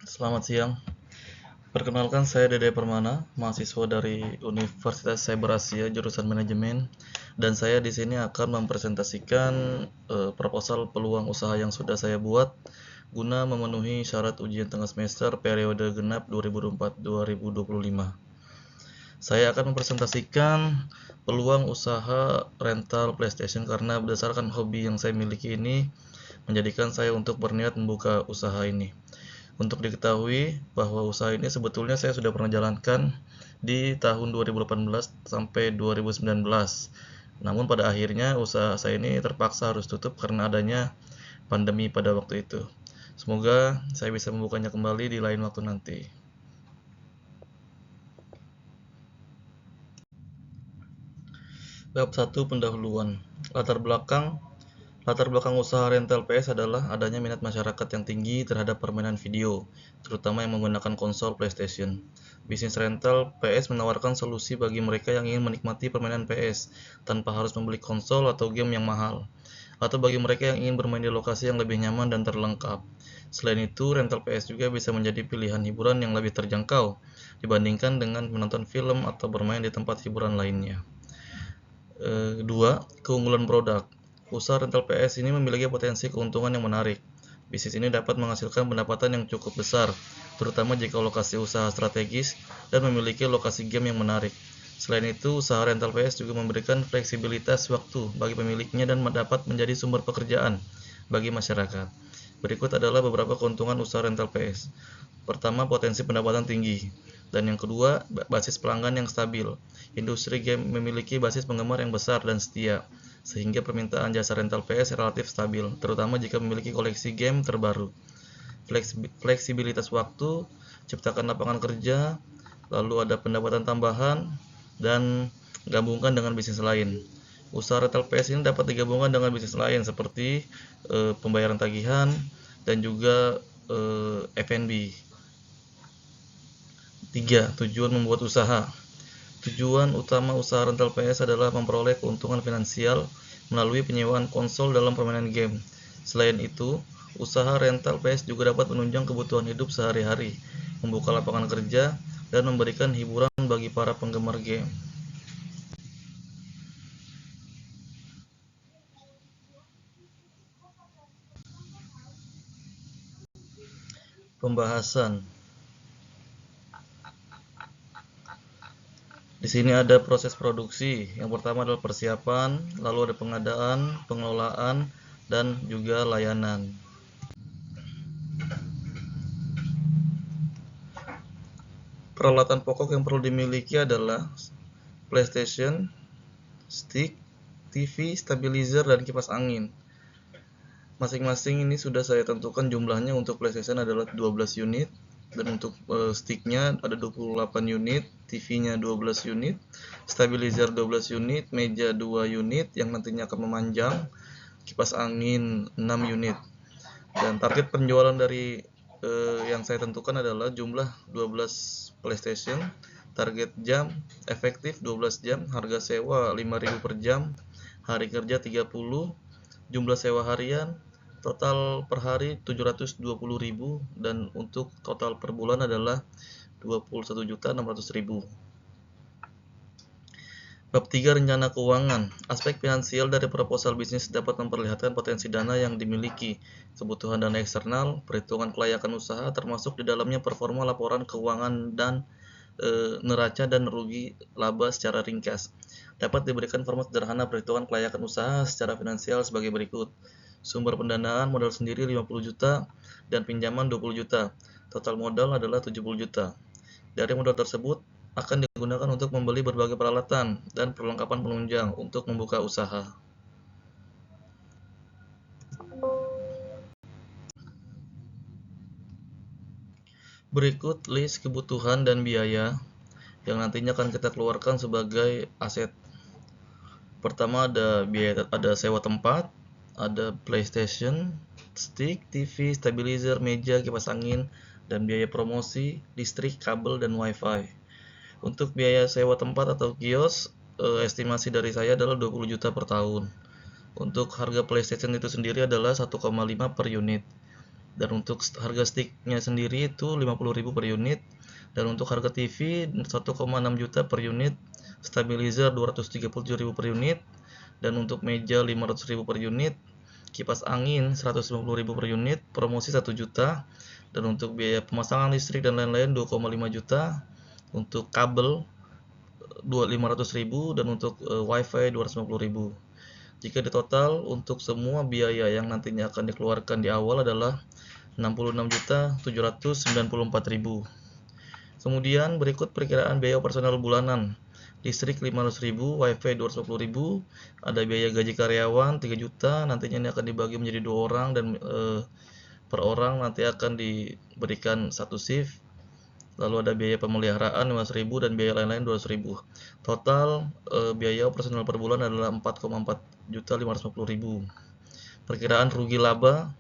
Selamat siang. Perkenalkan saya Dede Permana, mahasiswa dari Universitas Cyber Asia jurusan Manajemen, dan saya di sini akan mempresentasikan proposal peluang usaha yang sudah saya buat guna memenuhi syarat ujian tengah semester periode genap 2024-2025. Saya akan mempresentasikan peluang usaha rental PlayStation karena berdasarkan hobi yang saya miliki ini menjadikan saya untuk berniat membuka usaha ini. Untuk diketahui bahwa usaha ini sebetulnya saya sudah pernah jalankan di tahun 2018 sampai 2019. Namun pada akhirnya usaha saya ini terpaksa harus tutup karena adanya pandemi pada waktu itu. Semoga saya bisa membukanya kembali di lain waktu nanti. Bab 1 pendahuluan. Latar belakang usaha rental PS adalah adanya minat masyarakat yang tinggi terhadap permainan video, terutama yang menggunakan konsol PlayStation. Bisnis rental PS menawarkan solusi bagi mereka yang ingin menikmati permainan PS tanpa harus membeli konsol atau game yang mahal, atau bagi mereka yang ingin bermain di lokasi yang lebih nyaman dan terlengkap. Selain itu, rental PS juga bisa menjadi pilihan hiburan yang lebih terjangkau dibandingkan dengan menonton film atau bermain di tempat hiburan lainnya. 2. Keunggulan produk. Usaha rental PS ini memiliki potensi keuntungan yang menarik. Bisnis ini dapat menghasilkan pendapatan yang cukup besar, terutama jika lokasi usaha strategis dan memiliki lokasi game yang menarik. Selain itu, usaha rental PS juga memberikan fleksibilitas waktu bagi pemiliknya dan dapat menjadi sumber pekerjaan bagi masyarakat. Berikut adalah beberapa keuntungan usaha rental PS. Pertama, potensi pendapatan tinggi. Dan yang kedua, basis pelanggan yang stabil. Industri game memiliki basis penggemar yang besar dan setia, sehingga permintaan jasa rental PS relatif stabil, terutama jika memiliki koleksi game terbaru. Fleksibilitas waktu, ciptakan lapangan kerja, lalu ada pendapatan tambahan, dan gabungkan dengan bisnis lain. Usaha rental PS ini dapat digabungkan dengan bisnis lain seperti pembayaran tagihan dan juga F&B. 3. Tujuan membuat usaha. Tujuan utama usaha rental PS adalah memperoleh keuntungan finansial melalui penyewaan konsol dalam permainan game. Selain itu, usaha rental PS juga dapat menunjang kebutuhan hidup sehari-hari, membuka lapangan kerja, dan memberikan hiburan bagi para penggemar game. Pembahasan. Di sini ada proses produksi. Yang pertama adalah persiapan, lalu ada pengadaan, pengelolaan, dan juga layanan. Peralatan pokok yang perlu dimiliki adalah PlayStation, stick, TV, stabilizer, dan kipas angin. Masing-masing ini sudah saya tentukan jumlahnya. Untuk PlayStation adalah 12 unit, dan untuk sticknya ada 28 unit, TV-nya 12 unit, stabilizer 12 unit, meja 2 unit yang nantinya akan memanjang, kipas angin 6 unit. Dan target penjualan dari yang saya tentukan adalah jumlah 12 PlayStation, target jam efektif 12 jam, harga sewa 5.000 per jam, hari kerja 30, jumlah sewa harian, total per hari 720.000, dan untuk total per bulan adalah 21.600.000. Bab 3. Rencana keuangan. Aspek finansial dari proposal bisnis dapat memperlihatkan potensi dana yang dimiliki, kebutuhan dana eksternal, perhitungan kelayakan usaha, termasuk di dalamnya performa laporan keuangan dan neraca dan rugi laba secara ringkas. Dapat diberikan format sederhana perhitungan kelayakan usaha secara finansial sebagai berikut. Sumber pendanaan modal sendiri 50 juta dan pinjaman 20 juta. Total modal adalah 70 juta. Dari modal tersebut akan digunakan untuk membeli berbagai peralatan dan perlengkapan penunjang untuk membuka usaha. Berikut list kebutuhan dan biaya yang nantinya akan kita keluarkan sebagai aset. Pertama ada sewa tempat, ada PlayStation, stick, TV, stabilizer, meja, kipas angin, dan biaya promosi, listrik, kabel, dan wifi. Untuk biaya sewa tempat atau kios, estimasi dari saya adalah 20 juta per tahun. Untuk harga PlayStation itu sendiri adalah 1,5 per unit. Dan untuk harga sticknya sendiri itu 50.000 per unit. Dan untuk harga TV 1,6 juta per unit, stabilizer 237.000 per unit, dan untuk meja 500.000 per unit, kipas angin 150.000 per unit, promosi 1 juta, dan untuk biaya pemasangan listrik dan lain-lain 2,5 juta, untuk kabel 500.000, dan untuk wifi 250.000. Jika ditotal untuk semua biaya yang nantinya akan dikeluarkan di awal adalah 66.794.000. Kemudian berikut perkiraan biaya operasional bulanan. Listrik 500.000, wifi 250.000, ada biaya gaji karyawan 3 juta, nantinya ini akan dibagi menjadi 2 orang dan per orang nanti akan diberikan satu shift. Lalu ada biaya pemeliharaan 15.000 dan biaya lain-lain 200.000. Total biaya operasional per bulan adalah 4,4.550.000. Perkiraan rugi laba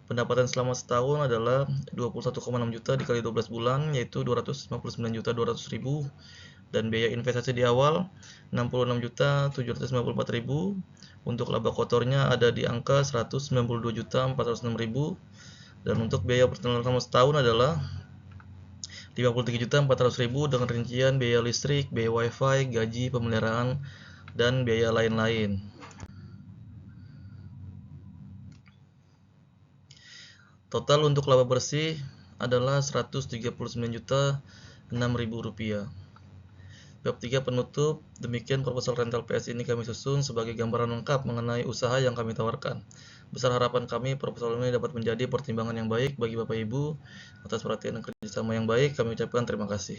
pendapatan selama setahun adalah 21,6 juta dikali 12 bulan, yaitu 259.200.000, dan biaya investasi di awal 66.794.000. Untuk laba kotornya ada di angka 192.406.000, dan untuk biaya operasional selama setahun adalah 53.400.000 dengan rincian biaya listrik, biaya wifi, gaji, pemeliharaan, dan biaya lain-lain. Total untuk laba bersih adalah 139.006.000 rupiah. Bab 3 penutup. Demikian proposal rental PS ini kami susun sebagai gambaran lengkap mengenai usaha yang kami tawarkan. Besar harapan kami proposal ini dapat menjadi pertimbangan yang baik bagi Bapak Ibu. Atas perhatian dan kerjasama yang baik, kami ucapkan terima kasih.